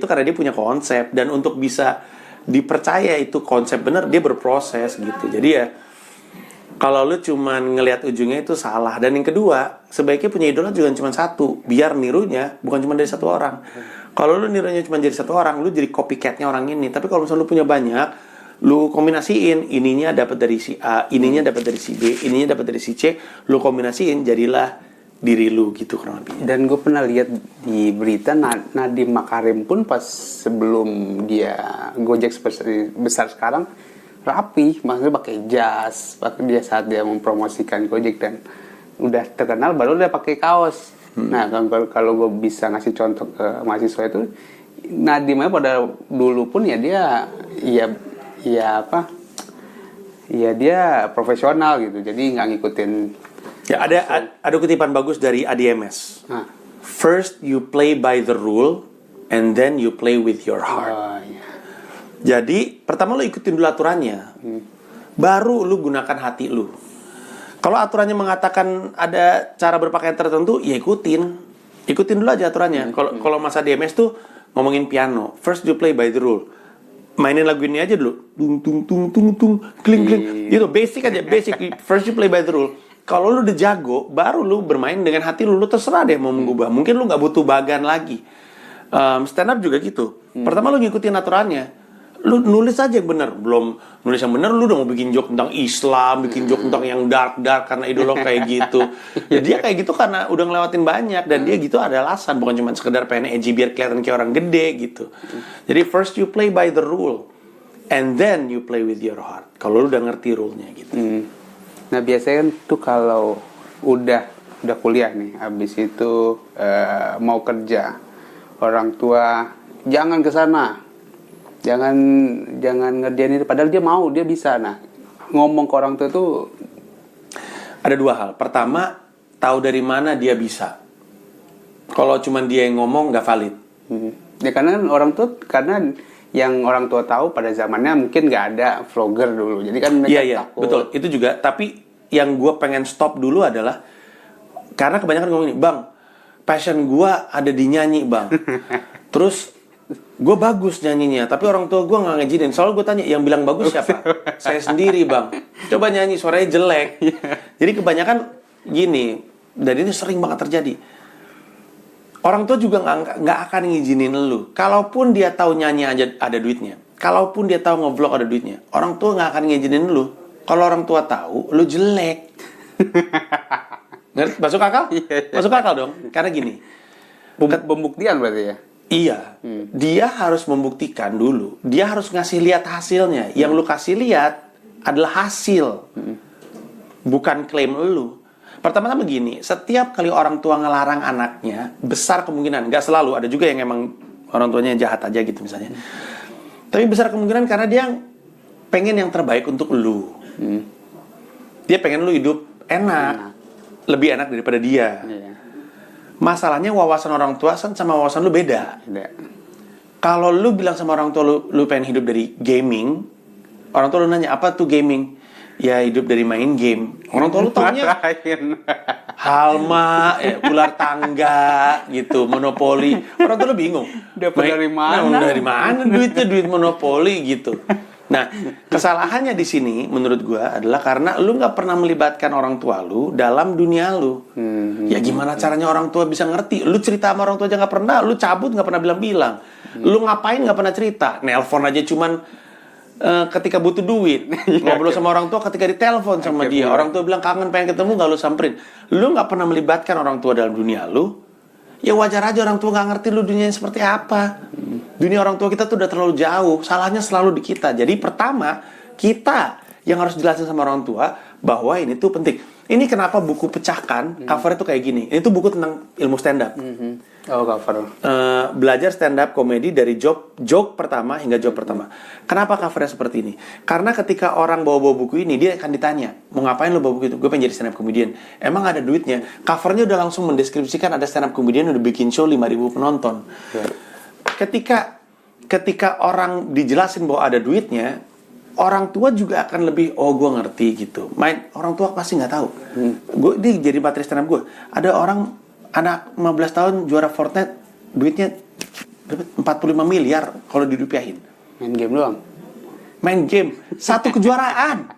itu karena dia punya konsep, dan untuk bisa dipercaya itu konsep bener, dia berproses gitu. Jadi ya kalau lu cuman ngelihat ujungnya itu salah. Dan yang kedua, sebaiknya punya idola juga cuma satu, biar nirunya bukan cuma dari satu orang. Kalau lu nirunya cuma dari satu orang, lu jadi copycatnya orang ini. Tapi kalau misalnya lu punya banyak, lu kombinasiin, ininya dapat dari si A, ininya dapat dari si B, ininya dapat dari si C, lu kombinasiin, jadilah diri lu gitu kurang lebih. Dan gue pernah lihat di berita Nadiem Makarim pun pas sebelum dia Gojek besar sekarang rapi, maksudnya pakai jas, pakai dia saat dia mempromosikan Gojek dan udah terkenal baru dia pakai kaos. Nah kalau gue bisa ngasih contoh ke mahasiswa itu, Nadiem pada dulu pun ya dia dia profesional gitu, jadi nggak ngikutin. Ya ada kutipan bagus dari ADMS. First you play by the rule, and then you play with your heart. Iya. Jadi pertama lu ikutin dulu aturannya, baru lu gunakan hati lu. Kalau aturannya mengatakan ada cara berpakaian tertentu, ya ikutin dulu aja aturannya. Kalau Mas ADMS tuh ngomongin piano, first you play by the rule. Mainin lagu ini aja dulu, tung tung tung tung tung, kling kling, gitu basic aja, basic. First you play by the rule. Kalau lu udah jago, baru lu bermain dengan hati lu terserah deh mau mengubah. Mungkin lu nggak butuh bagan lagi. Stand up juga gitu. Pertama lu ngikutin aturannya, lu nulis aja yang benar. Belum nulis yang benar, lu udah mau bikin joke tentang Islam, bikin joke tentang yang dark karena idola kayak gitu. Ya dia kayak gitu karena udah ngelewatin banyak, dan dia gitu ada alasan, bukan cuma sekedar pengen edgy biar kelihatan kayak orang gede gitu. Jadi first you play by the rule, and then you play with your heart. Kalau lu udah ngerti rule-nya gitu. Nah biasanya kan tuh kalau udah kuliah nih, habis itu mau kerja, orang tua jangan ke sana, jangan ngerjain itu, padahal dia bisa. Nah ngomong ke orang tua itu ada dua hal. Pertama, tahu dari mana dia bisa. Kalau cuma dia yang ngomong nggak valid. Ya karena yang orang tua tahu pada zamannya mungkin nggak ada vlogger dulu, jadi kan mereka takut. Betul, itu juga. Tapi yang gue pengen stop dulu adalah karena kebanyakan ngomong ini, bang, passion gue ada di nyanyi bang. Terus gue bagus nyanyinya, tapi orang tua gue nggak ngizinin. Soalnya gue tanya, yang bilang bagus siapa? Saya sendiri bang. Coba nyanyi, suaranya jelek. Jadi kebanyakan gini, dan ini sering banget terjadi. Orang tua juga nggak akan ngizinin lu. Kalaupun dia tahu nyanyi aja ada duitnya, kalaupun dia tahu nge-vlog ada duitnya, orang tua nggak akan ngizinin lu. Kalau orang tua tahu lu jelek. Masuk akal? Masuk akal dong. Karena gini, pembuktian berarti ya. Iya, dia harus membuktikan dulu. Dia harus ngasih lihat hasilnya. Yang lu kasih lihat adalah hasil, bukan klaim lu. Pertama-tama begini, setiap kali orang tua ngelarang anaknya, besar kemungkinan, nggak selalu, ada juga yang emang orang tuanya jahat aja gitu misalnya. Tapi besar kemungkinan karena dia pengen yang terbaik untuk lu. Dia pengen lu hidup enak, lebih enak daripada dia. Masalahnya wawasan orang tua sama wawasan lu beda. Kalau lu bilang sama orang tua lu pengen hidup dari gaming, orang tua lu nanya, apa tuh gaming? Ya hidup dari main game. Orang tua lu taunya Halma, ular tangga gitu, monopoli. Orang tua lu bingung. Dapat dari mana? Dari mana duitnya, duit monopoli gitu. Nah, kesalahannya di sini menurut gua adalah karena lu nggak pernah melibatkan orang tua lu dalam dunia lu. Ya gimana caranya orang tua bisa ngerti? Lu cerita sama orang tua aja nggak pernah, lu cabut nggak pernah bilang-bilang. Lu ngapain nggak pernah cerita? Nelpon aja cuman ketika butuh duit, ngobrol sama orang tua ketika ditelepon sama dia. Orang tua bilang kangen pengen ketemu, nggak lu samperin. Lu nggak pernah melibatkan orang tua dalam dunia lu. Ya wajar aja orang tua nggak ngerti lu dunianya seperti apa. Dunia orang tua kita tuh udah terlalu jauh. Salahnya selalu di kita. Jadi pertama, kita yang harus jelasin sama orang tua bahwa ini tuh penting. Ini kenapa buku Pecahkan covernya tuh kayak gini. Ini tuh buku tentang ilmu stand up. Oh, cover. Belajar stand up komedi dari joke pertama hingga joke pertama. Kenapa covernya seperti ini? Karena ketika orang bawa buku ini, dia akan ditanya, mau ngapain lo bawa buku itu? Gue pengen jadi stand up comedian. Emang ada duitnya? Covernya udah langsung mendeskripsikan ada stand up comedian udah bikin show 5.000 penonton. Ketika orang dijelasin bahwa ada duitnya, orang tua juga akan lebih, oh gue ngerti gitu. Orang tua pasti nggak tahu. Ini jadi materi stand up gue. Ada anak 15 tahun juara Fortnite, duitnya dapat 45 miliar kalau dirupiahin. Main game doang. Main game, 1 kejuaraan.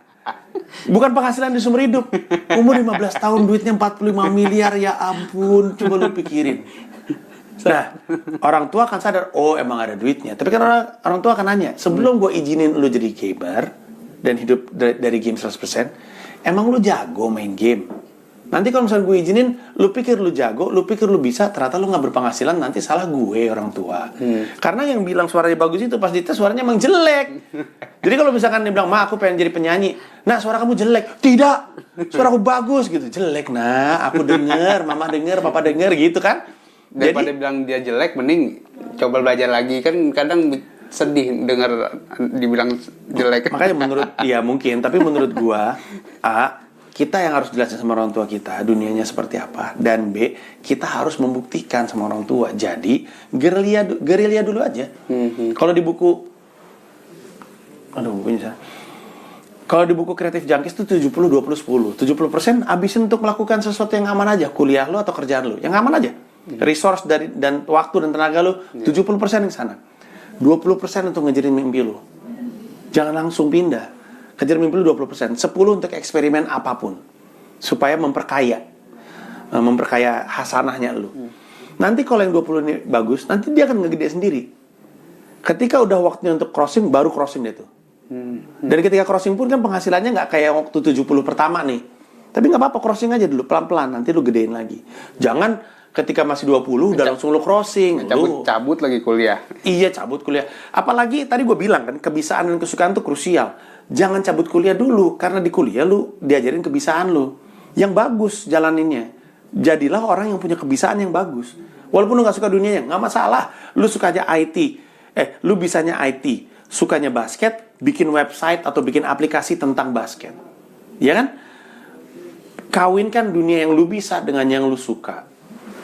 Bukan penghasilan di sumber hidup. Umur 15 tahun duitnya 45 miliar, ya ampun, coba lu pikirin. Nah, orang tua akan sadar, oh emang ada duitnya. Tapi kan orang tua akan nanya, sebelum gue izinin lu jadi gamer dan hidup dari game 100%, emang lu jago main game? Nanti kalau misalnya gue izinin, lu pikir lu jago, lu pikir lu bisa, ternyata lu gak berpenghasilan, nanti salah gue orang tua. Karena yang bilang suaranya bagus itu pas dites suaranya emang jelek. Jadi kalau misalkan dia bilang, ma aku pengen jadi penyanyi, nah suara kamu jelek. Tidak, suara aku bagus gitu. Jelek nah, aku denger, mama denger, papa denger gitu kan. Daripada Jadi bilang dia jelek, mending coba belajar lagi. Kan kadang sedih dengar dibilang jelek. makanya menurut, ya mungkin, tapi menurut gua, kita yang harus jelasin sama orang tua kita dunianya seperti apa, dan B, kita harus membuktikan sama orang tua. Jadi gerilya dulu aja. Kalau di buku, aduh bukunya, kalau di buku Kreatif Junkies itu 70-20-10. 70% habisin untuk melakukan sesuatu yang aman aja, kuliah lo atau kerjaan lo yang aman aja. Resource dan waktu dan tenaga lo 70% ke sana. 20% untuk ngejarin mimpi lo. Jangan langsung pindah. Kejar mimpi lu 20%, 10 untuk eksperimen apapun supaya memperkaya hasanahnya lu. Nanti kalau yang 20 ini bagus, nanti dia akan ngegede sendiri. Ketika udah waktunya untuk crossing, baru crossing dia tuh. Dan ketika crossing pun kan penghasilannya nggak kayak waktu 70 pertama nih. Tapi nggak apa-apa, crossing aja dulu, pelan-pelan, nanti lu gedein lagi. Jangan ketika masih 20 udah langsung lu crossing. Cabut lagi kuliah. Iya, cabut kuliah. Apalagi tadi gue bilang kan, kebisaan dan kesukaan tuh krusial. Jangan cabut kuliah dulu, karena di kuliah lu diajarin kebisaan lu yang bagus jalaninnya. Jadilah orang yang punya kebisaan yang bagus. Walaupun lu gak suka dunianya, gak masalah. Lu suka aja IT, lu bisanya IT, sukanya basket, bikin website atau bikin aplikasi tentang basket. Ya kan? Kawinkan dunia yang lu bisa dengan yang lu suka.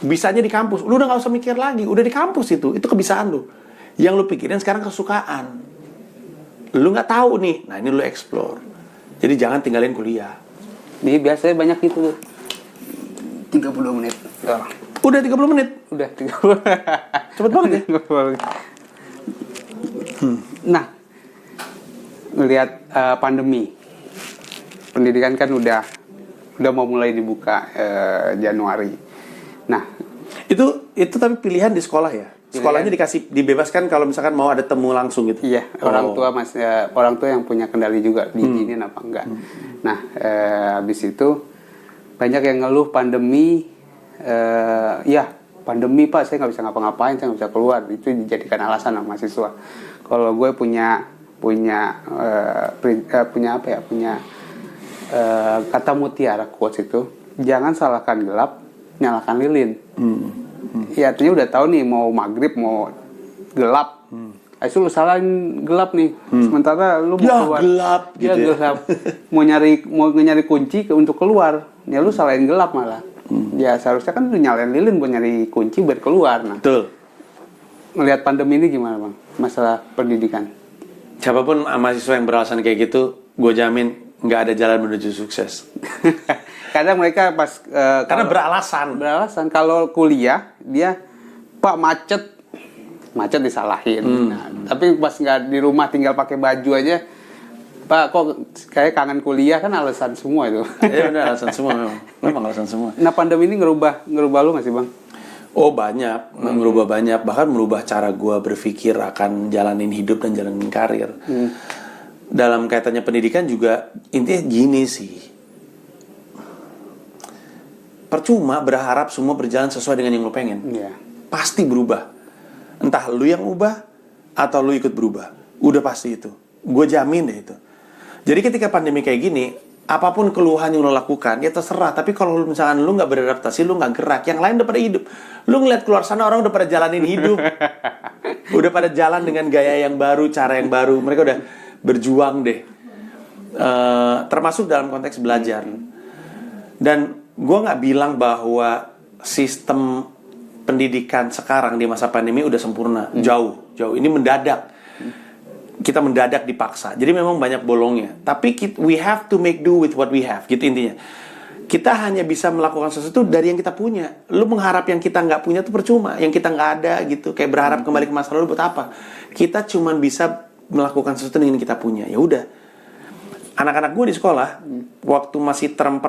Bisanya di kampus, lu udah gak usah mikir lagi, udah di kampus itu kebisaan lu. Yang lu pikirin sekarang kesukaan. Lu nggak tahu nih, nah ini lu explore. Jadi jangan tinggalin kuliah. Jadi biasanya banyak gitu tuh 30 menit. Udah 30 menit. Udah 30. Cepet banget ya. Nah, ngelihat pandemi, pendidikan kan udah mau mulai dibuka Januari. Nah, itu tapi pilihan di sekolah ya. Sekolahnya dibebaskan kalau misalkan mau ada temu langsung gitu. Iya, orang tua yang punya kendali juga diizinin apa enggak. Nah, habis itu banyak yang ngeluh pandemi. Ya pandemi Pak, saya nggak bisa ngapa-ngapain, saya nggak bisa keluar. Itu dijadikan alasan sama mahasiswa. Kalau gue punya kata mutiara quotes itu, jangan salahkan gelap, nyalakan lilin. Ya artinya udah tahu nih mau maghrib mau gelap. Ayo lu salahin gelap nih. Sementara lu mau keluar. Gelap gitu. Ya gelap. mau nyari kunci untuk keluar. Ya lu salahin gelap malah. Ya seharusnya kan lu nyalain lilin buat nyari kunci buat keluar. Nah. Betul. Ngelihat pandemi ini gimana, Bang? Masalah pendidikan. Siapapun mahasiswa yang beralasan kayak gitu, gue jamin nggak ada jalan menuju sukses. Kadang mereka karena beralasan kalau kuliah dia Pak macet disalahin. Nah, tapi pas nggak di rumah tinggal pakai baju aja, Pak kok kayak kangen kuliah, kan alasan semua itu. Ya udah alasan semua memang alasan semua. Nah pandemi ini ngerubah lu nggak sih Bang? Oh banyak, merubah banyak, bahkan merubah cara gue berpikir akan jalanin hidup dan jalanin karir. Dalam kaitannya pendidikan juga intinya gini sih. Percuma berharap semua berjalan sesuai dengan yang lo pengen. Yeah. Pasti berubah. Entah lu yang ubah atau lu ikut berubah. Udah pasti itu. Gue jamin deh itu. Jadi ketika pandemi kayak gini, apapun keluhan yang lo lakukan, ya terserah. Tapi kalau misalkan lu gak beradaptasi, lu gak gerak, yang lain udah pada hidup. Lu ngeliat keluar sana orang udah pada jalanin hidup. Udah pada jalan dengan gaya yang baru, cara yang baru. Mereka udah berjuang deh. Termasuk dalam konteks belajar. Dan gue gak bilang bahwa sistem pendidikan sekarang di masa pandemi udah sempurna. Jauh. Ini mendadak. Kita mendadak dipaksa. Jadi memang banyak bolongnya. Tapi we have to make do with what we have. Gitu intinya. kita hanya bisa melakukan sesuatu dari yang kita punya. Lu mengharap yang kita nggak punya tuh percuma, yang kita nggak ada gitu. Kayak berharap kembali ke masa lalu buat apa? Kita cuman bisa melakukan sesuatu dengan yang kita punya. Ya udah. Anak-anak gue di sekolah waktu masih term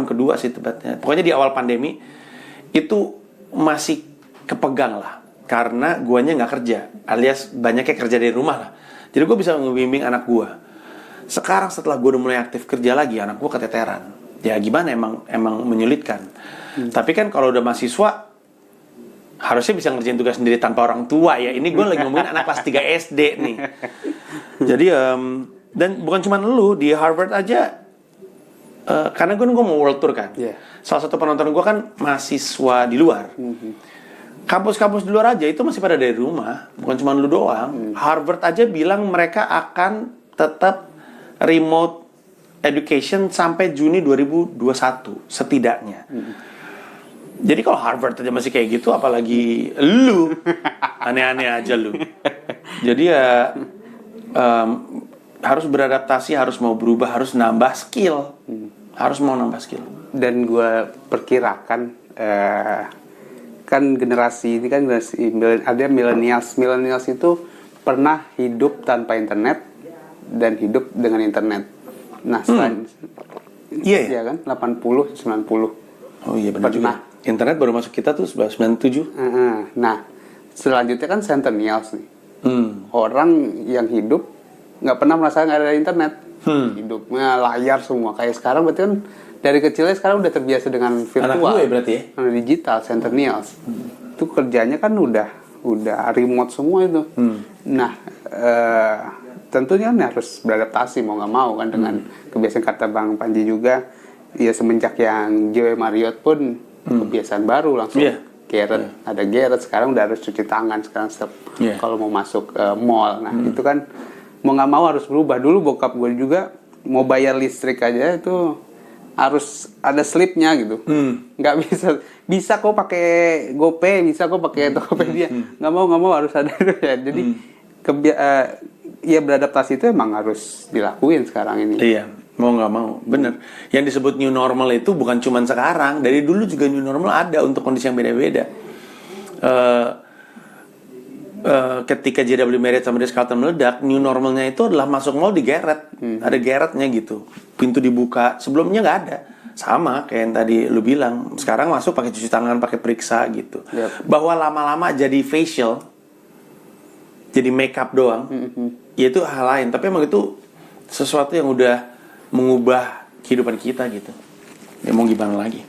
kedua sih tepatnya. Pokoknya di awal pandemi itu masih kepegang lah, karena guanya nggak kerja, alias banyaknya kerja dari rumah lah. Jadi gue bisa ngebimbing anak gue. Sekarang setelah gue udah mulai aktif kerja lagi, anak gue keteteran. Ya gimana, emang menyulitkan. Tapi kan kalau udah mahasiswa harusnya bisa ngerjain tugas sendiri tanpa orang tua ya. Ini gue lagi ngomongin anak kelas 3 SD nih. Jadi dan bukan cuma lu, di Harvard aja. Karena gue mau world tour kan. Salah satu penonton gue kan mahasiswa di luar. Kampus-kampus di luar aja itu masih pada dari rumah. Bukan cuma lu doang. Harvard aja bilang mereka akan tetap remote education sampai Juni 2021 setidaknya. Jadi kalau Harvard aja masih kayak gitu, apalagi lu. Aneh-aneh aja lu. Jadi ya harus beradaptasi, harus mau berubah, harus nambah skill. Harus mau nambah skill. Dan gue perkirakan kan generasi ini kan generasi ada millennials itu pernah hidup tanpa internet dan hidup dengan internet. Nah, iya kan 80 90. Oh iya benar juga. Internet baru masuk kita tuh 97. Nah, selanjutnya kan centennials nih. Orang yang hidup nggak pernah merasakan ada internet. Hidupnya layar semua kayak sekarang, berarti kan dari kecilnya sekarang udah terbiasa dengan virtual. Anak gue berarti ya? Digital, centennials. Itu kerjanya kan udah remote semua itu. Nah, tentunya kan harus beradaptasi mau nggak mau kan dengan kebiasaan. Kata Bang Panji juga, ya semenjak yang Joe Marriott pun kebiasaan baru langsung. Garrett, ada Garrett, sekarang udah harus cuci tangan sekarang kalau mau masuk mall. Nah, itu kan mau nggak mau harus berubah. Dulu bokap gue juga mau bayar listrik aja itu harus ada slipnya gitu. Nggak bisa kok pakai GoPay, bisa kok pakai Tokopedia. Nggak mau harus ada ya. Jadi ya beradaptasi itu emang harus dilakuin sekarang ini. Iya, mau nggak mau, bener. Yang disebut new normal itu bukan cuma sekarang, dari dulu juga new normal ada untuk kondisi yang beda-beda. Ketika JW Marriott sama Ritz-Carlton meledak, new normalnya itu adalah masuk mall di Garrett. Ada Garrettnya gitu, pintu dibuka. Sebelumnya nggak ada. Sama kayak yang tadi lu bilang, sekarang masuk pakai cuci tangan, pakai periksa gitu. Bahwa lama-lama jadi facial, jadi makeup doang, ya itu hal lain. Tapi emang itu sesuatu yang udah mengubah kehidupan kita gitu. Ya mau gimana lagi?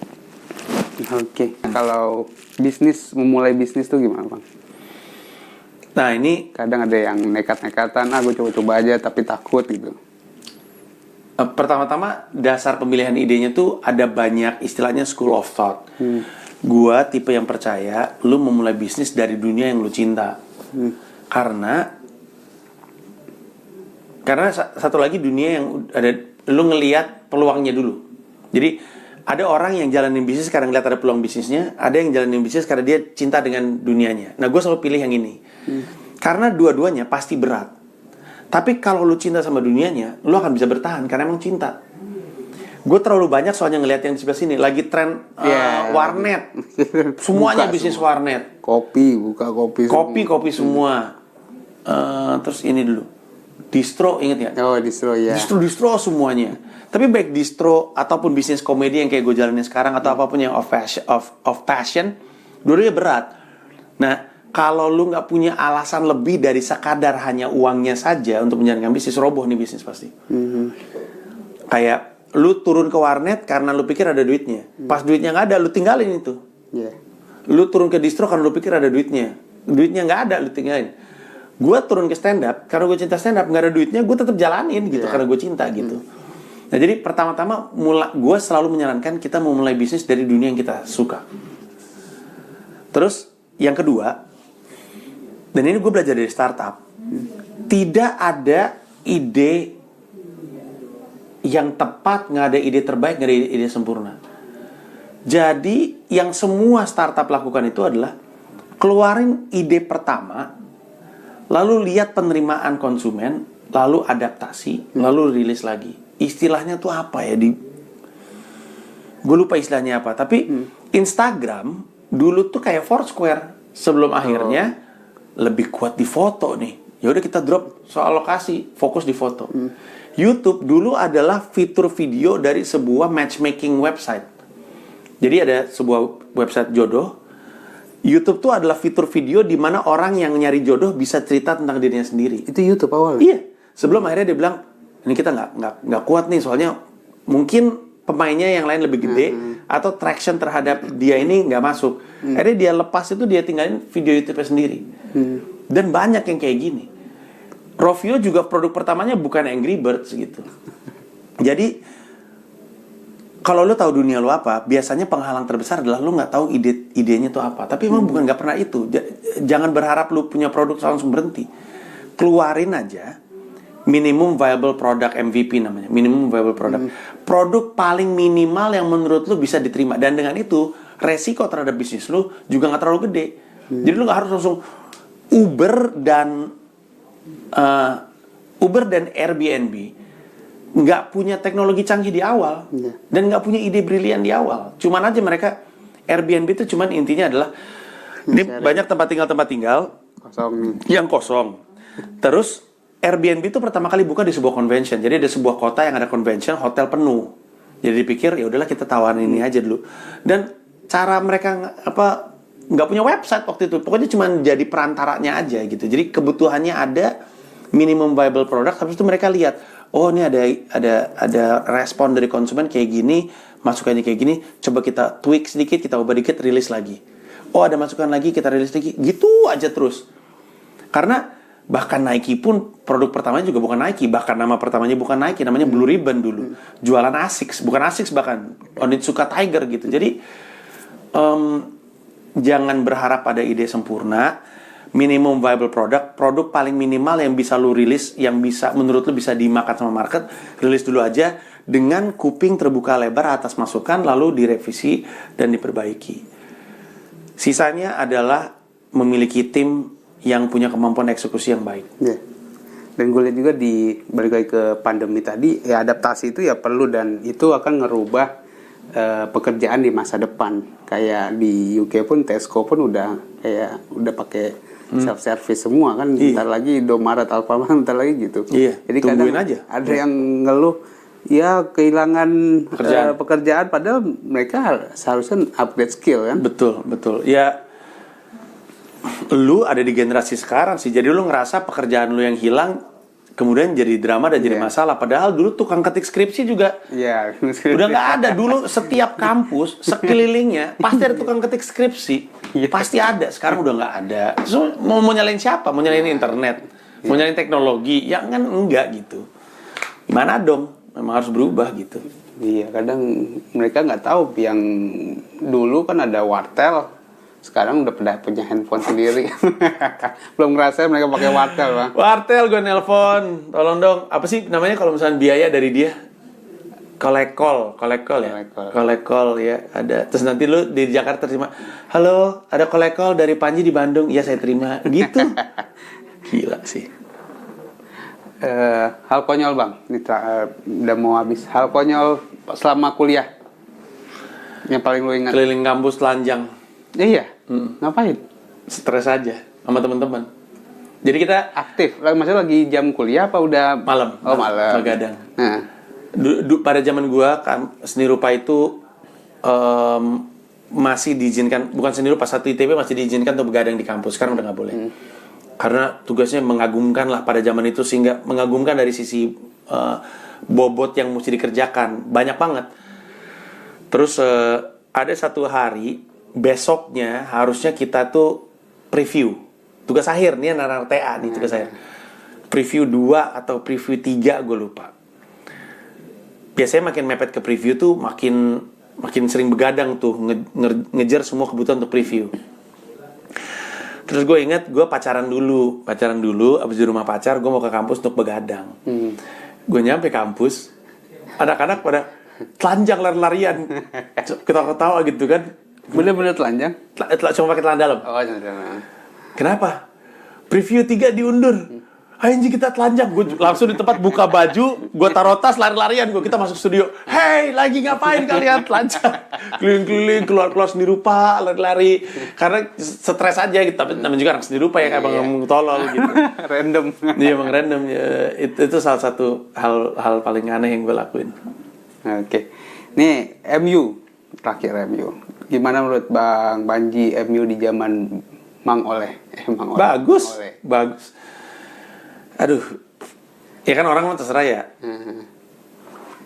Oke. Kalau memulai bisnis tuh gimana, Bang? Nah ini kadang ada yang nekat-nekatan, gue coba-coba aja tapi takut gitu. Pertama-tama dasar pemilihan idenya tuh ada banyak istilahnya school of thought. Gua tipe yang percaya lu memulai bisnis dari dunia yang lu cinta. Karena satu lagi dunia yang ada, lu ngelihat peluangnya dulu. Jadi ada orang yang jalanin bisnis karena ngeliat ada peluang bisnisnya, ada yang jalanin bisnis karena dia cinta dengan dunianya. Nah, gue selalu pilih yang ini. Karena dua-duanya pasti berat. Tapi kalau lu cinta sama dunianya, lu akan bisa bertahan karena emang cinta. Gue terlalu banyak soalnya ngeliat yang di sebelah sini lagi tren warnet. Semuanya bisnis warnet. Buka kopi semua. Terus ini dulu. Distro, inget ya? Oh, distro ya. Distro semuanya. Tapi baik distro ataupun bisnis komedi yang kayak gue jalanin sekarang atau apapun yang of passion, dua-duanya berat. Nah, kalau lu nggak punya alasan lebih dari sekadar hanya uangnya saja untuk menjalankan bisnis, roboh nih bisnis pasti. Kayak lu turun ke warnet karena lu pikir ada duitnya. Pas duitnya nggak ada, lu tinggalin itu. Lu turun ke distro karena lu pikir ada duitnya. Duitnya nggak ada, lu tinggalin. Gue turun ke stand up karena gue cinta stand up, nggak ada duitnya, gue tetap jalanin gitu karena gue cinta gitu. Nah, jadi pertama-tama gue selalu menyarankan kita mau mulai bisnis dari dunia yang kita suka. Terus yang kedua, dan ini gue belajar dari startup, tidak ada ide yang tepat, nggak ada ide terbaik, nggak ada ide sempurna. Jadi yang semua startup lakukan itu adalah keluarin ide pertama, lalu lihat penerimaan konsumen, lalu adaptasi, lalu rilis lagi. Istilahnya tuh apa ya? gue lupa istilahnya apa. Tapi Instagram dulu tuh kayak Foursquare sebelum akhirnya lebih kuat di foto nih. Ya udah kita drop soal lokasi, fokus di foto. YouTube dulu adalah fitur video dari sebuah matchmaking website. Jadi ada sebuah website jodoh. YouTube tuh adalah fitur video di mana orang yang nyari jodoh bisa cerita tentang dirinya sendiri. Itu YouTube awal. Iya. Sebelum akhirnya dia bilang, ini kita nggak kuat nih, soalnya mungkin pemainnya yang lain lebih gede atau traction terhadap dia ini nggak masuk. Akhirnya dia lepas itu, dia tinggalin video YouTube-nya sendiri. Dan banyak yang kayak gini. Rovio juga produk pertamanya bukan Angry Birds gitu. Jadi kalau lo tahu dunia lo apa, biasanya penghalang terbesar adalah lo nggak tahu idenya itu apa. Tapi emang bukan nggak pernah itu. Jangan berharap lo punya produk langsung berhenti. Keluarin aja minimum viable product, MVP namanya. Minimum viable product. Produk paling minimal yang menurut lo bisa diterima. Dan dengan itu resiko terhadap bisnis lo juga nggak terlalu gede. Jadi lo nggak harus langsung Uber dan Airbnb nggak punya teknologi canggih di awal dan nggak punya ide brilian di awal. Cuman aja mereka Airbnb itu cuman intinya adalah ini banyak tempat tinggal yang kosong. Terus Airbnb itu pertama kali buka di sebuah convention. Jadi ada sebuah kota yang ada convention, hotel penuh. Jadi dipikir ya udahlah kita tawarin ini aja dulu. Dan cara mereka nggak punya website waktu itu. Pokoknya cuma jadi perantaranya aja gitu. Jadi kebutuhannya ada minimum viable product. Habis itu mereka lihat, oh ini ada respon dari konsumen kayak gini, masukannya kayak gini. Coba kita tweak sedikit, kita ubah dikit, rilis lagi. Oh ada masukan lagi, kita rilis lagi. Gitu aja terus. Karena bahkan Nike pun produk pertamanya juga bukan Nike. Bahkan nama pertamanya bukan Nike, namanya Blue Ribbon dulu. Jualan Asics, bukan Asics bahkan. Onitsuka Tiger gitu. Jadi jangan berharap pada ide sempurna. Minimum viable produk paling minimal yang bisa lu rilis, yang bisa menurut lu bisa dimakan sama market, rilis dulu aja dengan kuping terbuka lebar atas masukan, lalu direvisi dan diperbaiki. Sisanya adalah memiliki tim yang punya kemampuan eksekusi yang baik. Yeah. Dan gue lihat juga balik lagi ke pandemi tadi, ya adaptasi itu ya perlu, dan itu akan ngerubah pekerjaan di masa depan. Kayak di UK pun Tesco pun udah pakai self service semua kan. Bentar lagi Indomaret, Alfamart bentar lagi gitu. Iya. Jadi tungguin kadang aja. ada yang ngeluh ya kehilangan pekerjaan padahal mereka seharusnya upgrade skill kan. Betul. Ya lu ada di generasi sekarang sih. Jadi lu ngerasa pekerjaan lu yang hilang kemudian jadi drama dan jadi masalah. Padahal dulu tukang ketik skripsi juga udah nggak ada. Dulu setiap kampus sekelilingnya pasti ada tukang ketik skripsi. Pasti ada. Sekarang udah nggak ada. So, mau nyalain siapa? Mau nyalain internet? Mau nyalain teknologi? Ya kan enggak gitu. Gimana dong? Memang harus berubah gitu. Iya, kadang mereka nggak tahu yang dulu kan ada wartel. Sekarang udah pada punya handphone sendiri. Belum ngerasain mereka pakai wartel, Bang. Wartel gue nelpon. Tolong dong. Apa sih namanya kalau misalnya biaya dari dia? Kolekol ya. Kolekol ya. Ada. Terus nanti lu di Jakarta terima. Halo, ada kolekol dari Panji di Bandung. Iya, saya terima. Gitu. Gila sih. Hal konyol, Bang. Ini udah mau habis. Hal konyol selama kuliah. Yang paling lu ingat. Keliling kampus telanjang. Iya. Ngapain? Stres aja sama teman-teman. Jadi kita aktif. Maksudnya lagi jam kuliah apa udah malam? Oh, malam. Begadang. Nah. Pada zaman gua seni rupa itu masih diizinkan, bukan seni rupa, satu ITB masih diizinkan untuk begadang di kampus. Sekarang udah nggak boleh. Karena tugasnya mengagumkan lah pada zaman itu, sehingga mengagumkan dari sisi bobot yang mesti dikerjakan banyak banget. Terus ada satu hari besoknya harusnya kita tuh preview tugas akhir nih, anak TA nih tugas akhir. Preview 2 atau preview 3 gue lupa. Biasanya makin mepet ke preview tuh makin sering begadang tuh, ngejar semua kebutuhan untuk preview. Terus gue ingat gue pacaran dulu, abis di rumah pacar gue mau ke kampus untuk begadang. Gue nyampe kampus, anak-anak pada telanjang lari-larian, ketawa-ketawa gitu kan. Bener-bener telanjang? Cuma pakai celana dalam. Oh, celana dalam. Kenapa? Preview 3 diundur. anjing kita telanjang. Gue langsung di tempat buka baju, gue taruh tas, lari-larian gue. Kita masuk studio. Hey, lagi ngapain kalian telanjang? Keliling-keliling, keluar-keluar sendiri rupa, lari-lari. Karena stres aja gitu. Tapi namanya juga anak sendiri rupa ya, kayak abang ngomong tolol gitu. Random. Iya, emang random ya. Itu salah satu hal paling aneh yang gue lakuin. Oke. Nih, MU. Terakhir MU. Gimana menurut Bang Banji MU di zaman Mang Oleh? Mang Oleh. Bagus, Oleh. bagus. Aduh, ya kan orang mah terserah ya.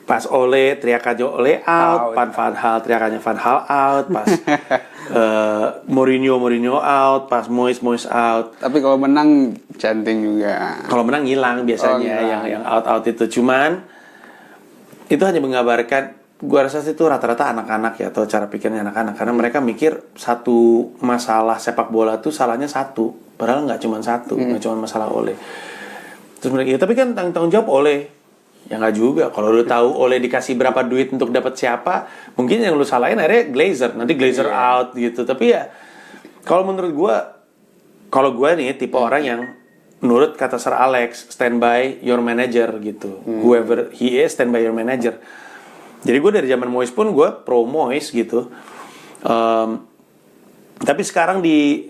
Pas Oleh teriakannya Oleh out, Van Hal teriakannya Van Hal out, pas Mourinho out, pas Moyes out. Tapi kalau menang canting juga. Kalau menang hilang biasanya yang out itu. Cuman itu hanya menggambarkan, gua rasa itu rata-rata anak-anak ya, atau cara pikirnya anak-anak, karena mereka mikir satu masalah sepak bola tuh salahnya satu, padahal nggak cuma satu, nggak cuma masalah Oleh. Terus mereka, ya tapi kan tanggung jawab Oleh. Ya nggak juga. Kalau lu tahu Oleh dikasih berapa duit untuk dapat siapa, mungkin yang lu salahin akhirnya Glazer. Nanti Glazer out gitu. Tapi ya kalau menurut gua, kalau gua nih tipe orang yang menurut kata Sir Alex, stand by your manager gitu. Whoever he is, stand by your manager. Jadi gue dari zaman Moyes pun gue pro Moyes gitu. Tapi sekarang di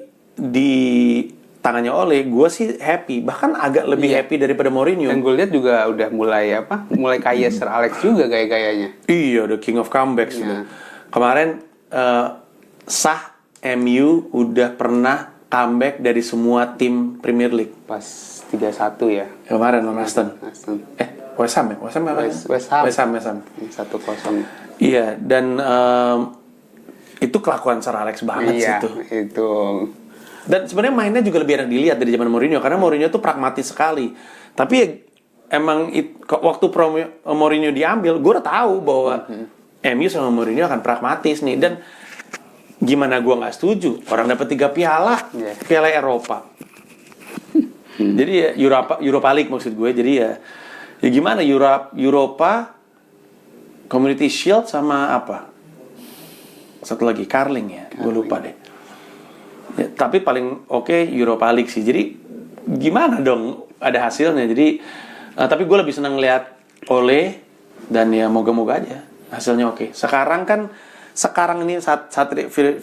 tangannya Oleh, gue sih happy. Bahkan agak lebih happy daripada Mourinho. Dan gue lihat juga udah mulai kaya Sir Alex juga gaya-gayanya. Iya, the king of comebacks. Iya. Kemarin sah MU udah pernah comeback dari semua tim Premier League. Pas 3-1 ya. Kemarin lawan Aston. West Ham ya? West Ham. 1-0. Iya, dan itu kelakuan Sir Alex banget sih itu. Itu. Dan sebenarnya mainnya juga lebih enak dilihat dari zaman Mourinho, karena Mourinho tuh pragmatis sekali. Tapi emang waktu Mourinho diambil, gue udah tahu bahwa MU sama Mourinho akan pragmatis nih. Dan gimana gue nggak setuju? Orang dapat 3 piala, Piala Eropa. Jadi ya Europa League maksud gue. Jadi ya gimana Europa Community Shield sama apa? Satu lagi Carling ya, gue lupa deh. Ya, tapi paling oke Europa League sih. Jadi gimana dong ada hasilnya. Jadi tapi gue lebih senang lihat Oleh, dan ya moga-moga aja hasilnya oke. Sekarang ini saat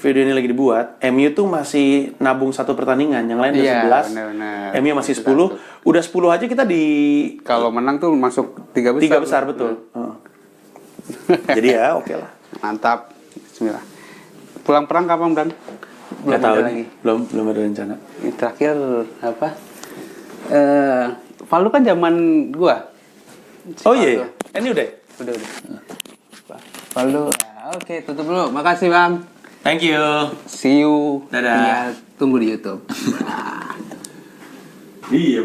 video ini lagi dibuat, MU tuh masih nabung 1 pertandingan, yang lain udah 11. Bener. MU masih 10. Udah 10 aja kita di kalau menang tuh masuk 3 besar. 3 besar betul. Jadi ya oke lah. Mantap. Bismillah. Pulang perang kapan, Bang? Belum tahu lagi. Belum ada rencana. Ini terakhir apa? Valdo kan zaman gua. Oh iya. Ini udah. Udah. Valdo. Oke, tutup dulu. Makasih, Bang. Thank you. See you. Dadah. Tunggu di YouTube. Iya.